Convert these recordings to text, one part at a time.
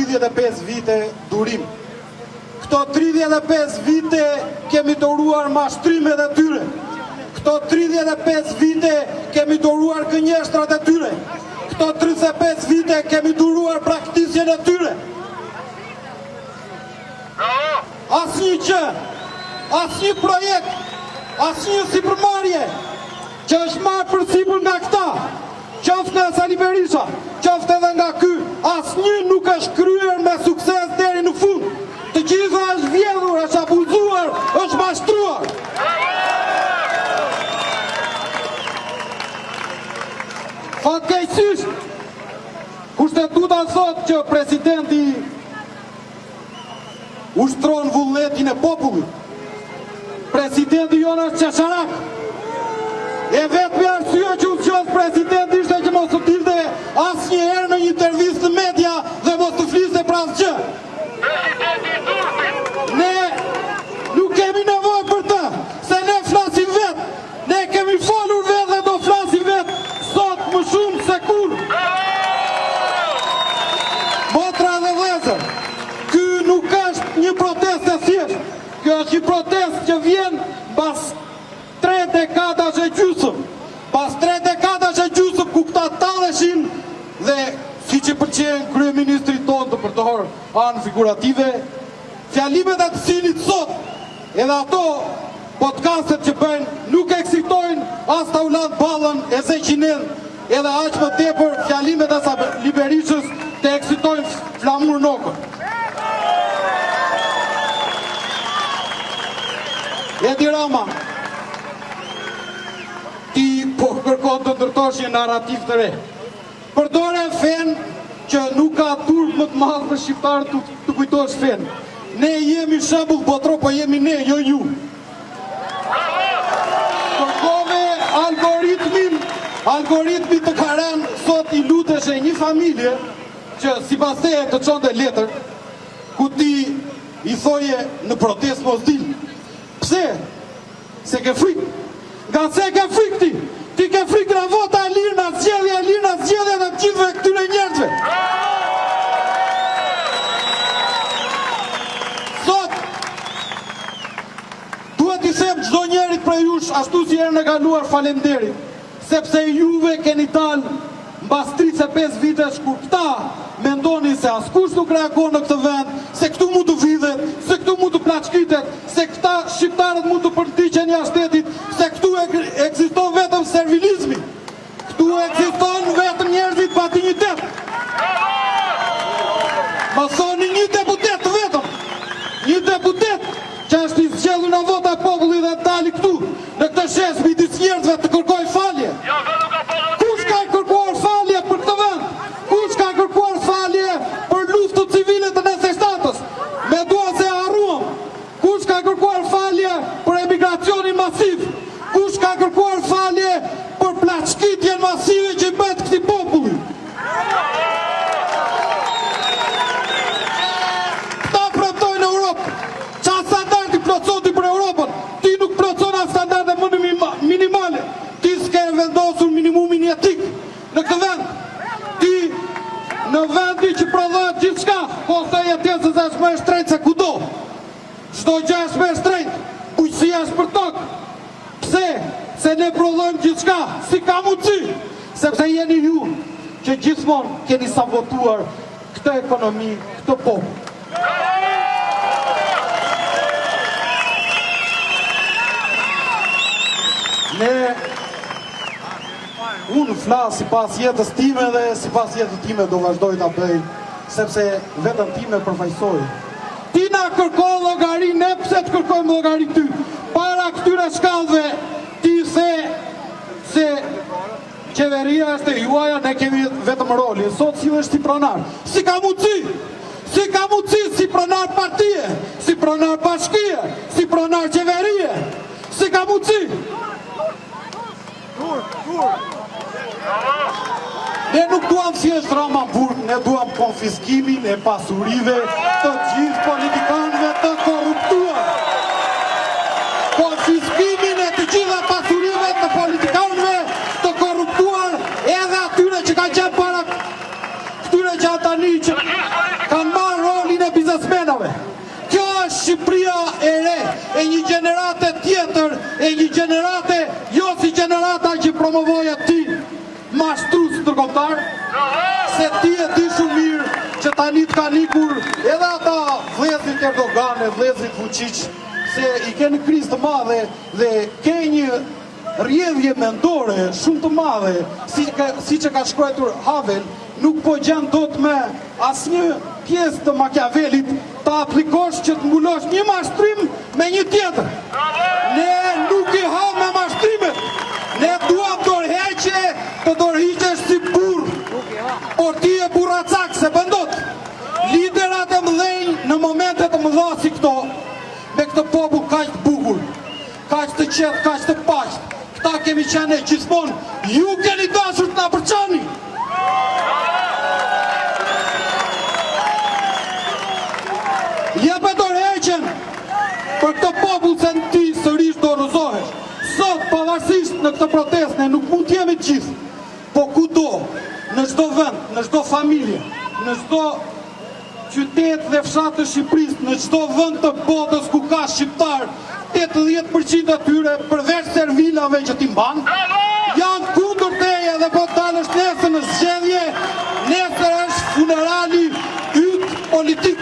35 vite durim. Këto 35 vite kemi doruar mashtrimet e tyre. Këto 35 vite kemi doruar gënjeshtrat e tyre. Këto 35 vite kemi duruar praktikën e tyre. Asnjë gjë, asnjë projekt, asnjë sipërmarrje që është marrë përsipër nga këta, qoftë nga Sali Berisha, qoftë edhe nga ky, asnjë nuk është kryer me sukses deri në fund. Të gjitha është vjedhur, është abuzuar, është mashtruar. Fatkeqësisht, kushtetuta thot që presidenti ushtron vullnetin e popullit. Presidenti jonë është qesharak. E vetëmi arsye që u qoftë presidenti ishte që mos të dilte asnjëherë në një intervistë në media dhe mos të fliste për asgjë. Ne nuk kemi nevojë për të, se ne flasim vetë. Ne kemi folur vetë dhe do flasim vetë sot më shumë se kur. Motra dhe vëllezër, ky nuk është një protestë e thjeshtë. Kjo është një protestë që vjen pas 3 dekadash e gjysmë. Pas 3 dekadash e gjysmë ku këta talleshin dhe siç i pëlqen kryeministrit tonë të përdorë anë figurative, fjalimet e të cilit sot edhe ato podcastet që bëjnë nuk eksitojnë as ta ulan ballën e Zeqinen, edhe aq më tepër fjalimet e Sali Berishës të eksitojnë Flamur Nokën. Edi Rama, ti po kërkon të ndërtosh një narrativ të re. Përdore fen që nuk ka turp më të madh për shqiptarët të kujtosh fen. Ne jemi shembull botëror, po jemi ne, jo ju. Kërkove algoritmin të Karen, sot i lutesh e një familje që sipas teje të çonte letër, ku ti i thoje në protestë mos dil. Pse? Se ke frikë. Nga se ke frikë ti. Ti ke frikë nga vota e lirë, nga zgjedhja dhe të gjithve këtyre njerëzve. Sot, duhet i them çdo njerit prej jush, ashtu si herën e kaluar falenderit, sepse juve keni dalë mbas 35 vitesh kur këta mendoni se askush nuk reagon në këtë vend, se këtu mund të vidhet, se këtu mund të plaçkitet, se këta shqiptarët mund të përtiqen jashtë shtetit, se këtu ekziston vetëm servilizmi. Këtu ekziston vetëm njerëzit pa dinjitet. Më thoni një deputet vetëm, një deputet që është i zgjedhur nga vota e popullit dhe dali këtu në këtë shes midis njerëzve të kërkoj falje. Kush ka kërkuar falje për këtë vend? Kush ka kërkuar falje për luftën civile të 97-s? Me dua se harruam. Kush ka kërkuar falje për emigracionin masiv? Kush ka kërkuar falje për plaçkitjen masive që i bëhet këtij populli? Këta premtojnë Europë. Qa standardi plotëson ti për Europën? Ti nuk plotëson as standarde më minimale. Ti s'ke vendosur minimumin jetik në këtë vend. Ti në vendi që prodhohet gjithçka, kosta e jetesës është më e shtrenjtë se kudo. Çdo gjë është më e shtrenjtë, bujqësia është për tokë. Pse? Se ne prodhojmë gjithçka, si ka mundësi? Sepse jeni ju që gjithmonë keni sabotuar këtë ekonomi, këtë popull. Unë flas sipas jetës time dhe sipas jetës time do vazhdoj ta bëj, sepse vetëm time përfaqësoj. Ti na kërkon llogari, ne pse të kërkojmë llogari ty? Para këtyre shkallëve ti the se qeveria është e juaja, ne kemi vetëm rolin. Sot si është si pronar. Si ka mundësi? Si ka mundësi si pronar partie, si pronar bashkie, si pronar qeverie? Si ka mundësi? Ne nuk duam thjesht Rama Burg, ne duam konfiskimin e pasurive të gjithë politikanëve të korruptuar. Konfiskimin e të gjitha pasurive të politikanëve të korruptuar, edhe atyre që kanë qenë para këtyre që tani që kanë marrë e një gjenerate tjetër, e një gjenerate, jo si gjenerata që promovoja ti, mashtrues ndërkombëtar, se ti e di shumë mirë që tani të kanë ikur edhe ata vëllezërit Erdogan e vëllezërit Vučić, se i kanë krizë të madhe dhe ke një rrjedhje mendore shumë të madhe, si që ka shkruar Havel, nuk po gjen dot me asnjë pjesë të Machiavellit ta aplikosh që të mbulosh një mashtrim me një tjetër. Ne nuk i ha me mashtrimet. Ne duam dorëheqje, të dorëhiqesh si burr. Por ti e burracak se bëndot. Liderat e mëdhenj në momente të mëdha si këto, me këtë popull kaq të bukur, kaq të qetë, kaq të paqë, këta kemi qenë gjithmonë, ju keni dashur të na përçani. Jepe dorëheqjen për këtë popull se në ti sërish do rëzohesh. Sot, pavarësisht në këtë protest, ne nuk mund t'jemi gjithë, po kudo, në çdo vend, në çdo familje, në çdo qytet dhe fshat të Shqipërisë, në çdo vend të botës ku ka shqiptar, 80% atyre përveç servilave që ti mban, janë kundër teje dhe po dalësh nesër në zgjedhje, nesër është funerali yt politik.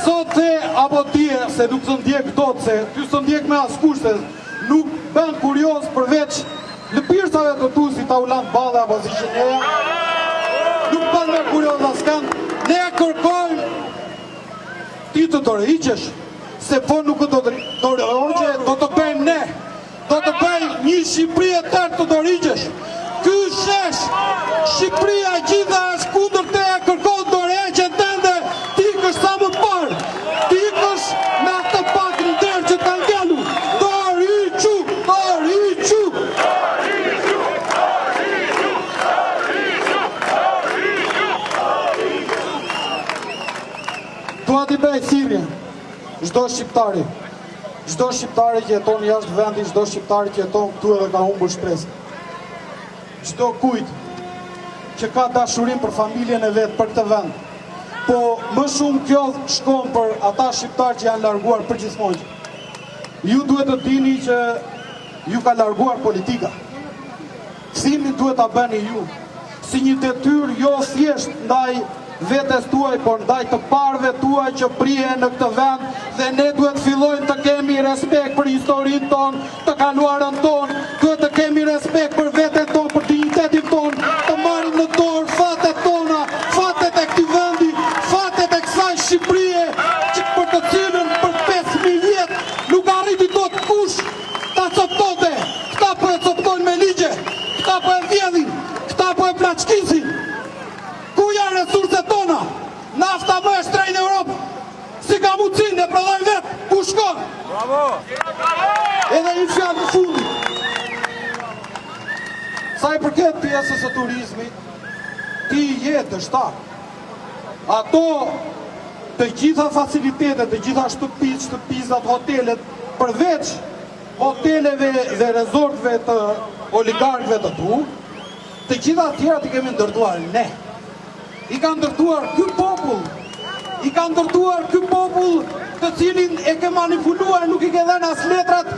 Sot se apo tje, se nuk së ndjek dot, se ty së ndjek me askush, se nuk ben kurios përveç lëpirsave të tu si ta ulan bale apo si qeneja, nuk ben me kurios askan, ne kërkojmë ti të dorëhiqesh, se po nuk do dorëhiqe, do të bëjmë ne, do të bëjmë një Shqipëri e tërë të dorëhiqesh. Ky shesh, Shqipëria gjitha është kundër te, kërkon dorëheqjen tënde, ti kësh sa më parë, ti kësh me atë pak nder që të ngelu, dorëhiqu, dorëhiqu. Dua t'i bëj thirrje çdo shqiptari, çdo shqiptari që jeton jashtë vendit, çdo shqiptari që jeton këtu edhe ka humbur shpresën. Çdo kujt që ka dashurim për familjen e vet, për këtë vend. Po më shumë kjo shkon për ata shqiptarë që janë larguar përgjithmonë. Ju duhet të dini që ju ka larguar politika. Kthimin duhet ta bëni ju, si një detyrë jo thjesht ndaj vetes tuaj, por ndaj të parëve tuaj që prihen në këtë vend, dhe ne duhet fillojmë të kemi respekt për historinë tonë, të kaluarën tonë, duhet të kemi respekt për veten tonë, për dignitetin tonë, të marrim në dorë fatet tona, fatet e këtij vendi, fatet e kësaj Shqipërie, që për të cilën për 5000 vjet nuk arriti dot kush ta coptonte. Këta po e coptojnë me ligje, këta po e vjedhin, këta po e plaçkisin. Ku janë resurset tona? Nafta më e shtrenjtë në Europë. Si ka mundësinë e prodhojnë vetë, ku shkon? Bravo! Edhe një fjalë në fundit. Sa i përket pjesës së turizmit, ti je dështar. Ato të gjitha facilitetet, të gjitha shtëpisat, hotelet, përveç hoteleve dhe rezortve të oligarkëve të tu, të gjitha tjera të kemi ndërtuar ne. I ka ndërtuar ky popull, i ka ndërtuar ky popull të cilin e ke manipuluar, nuk i ke dhënë as letrat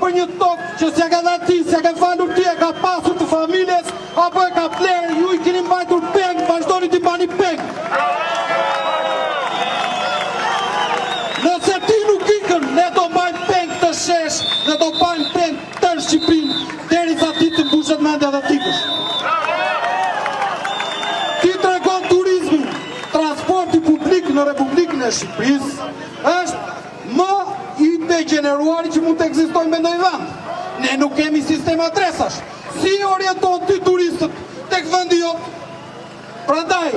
për një tokë që s'ja ke dhënë ti, s'ja ke falur ti, e ka pasur të familjes, apo e ka plerë, ju i keni mbajtur peng, vazhdoni t'i bani peng. Nëse ti nuk ikën, ne do mbajmë peng të shesh dhe do mbajmë peng tërë Shqipërinë, derisa ti të mbushet mendja dhe t'ikësh. Në Republikën e Shqipërisë është më i degeneruari që mund të ekzistojë me ndonjë vend. Ne nuk kemi sistem adresash. Si orienton ti turistët tek vendi jot? Prandaj,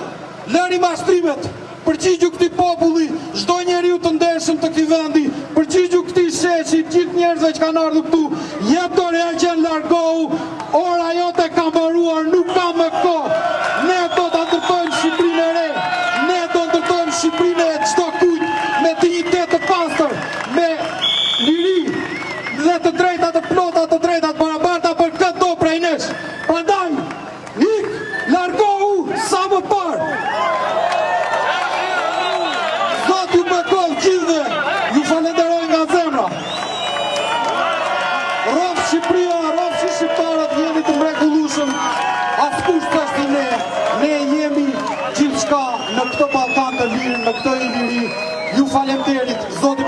lëni mashtrimet, përgjigju këtij populli, çdo njeriu të ndershëm të këtij vendi, përgjigju këtij sheshi, gjithë njerëzve që kanë ardhur këtu, jep dorëheqjen, largohu, ora jote ka mbaruar, nuk ka më kohë. Ne do ta ndërtojmë Shqipërinë e re. Shqipërinë e çdo kujt me dignitet të pastër, me liri dhe të drejta të plota, të drejta të barabarta, për këtë do prej nesh. Prandaj, largohu sa Shqipëria, rrofshi shqiptarët jemi të mrekullueshëm, askush s'është i ne jemi gjithçka në këtë Ballkan të lirë, në këtë Iliri. Ju falemnderit, Zoti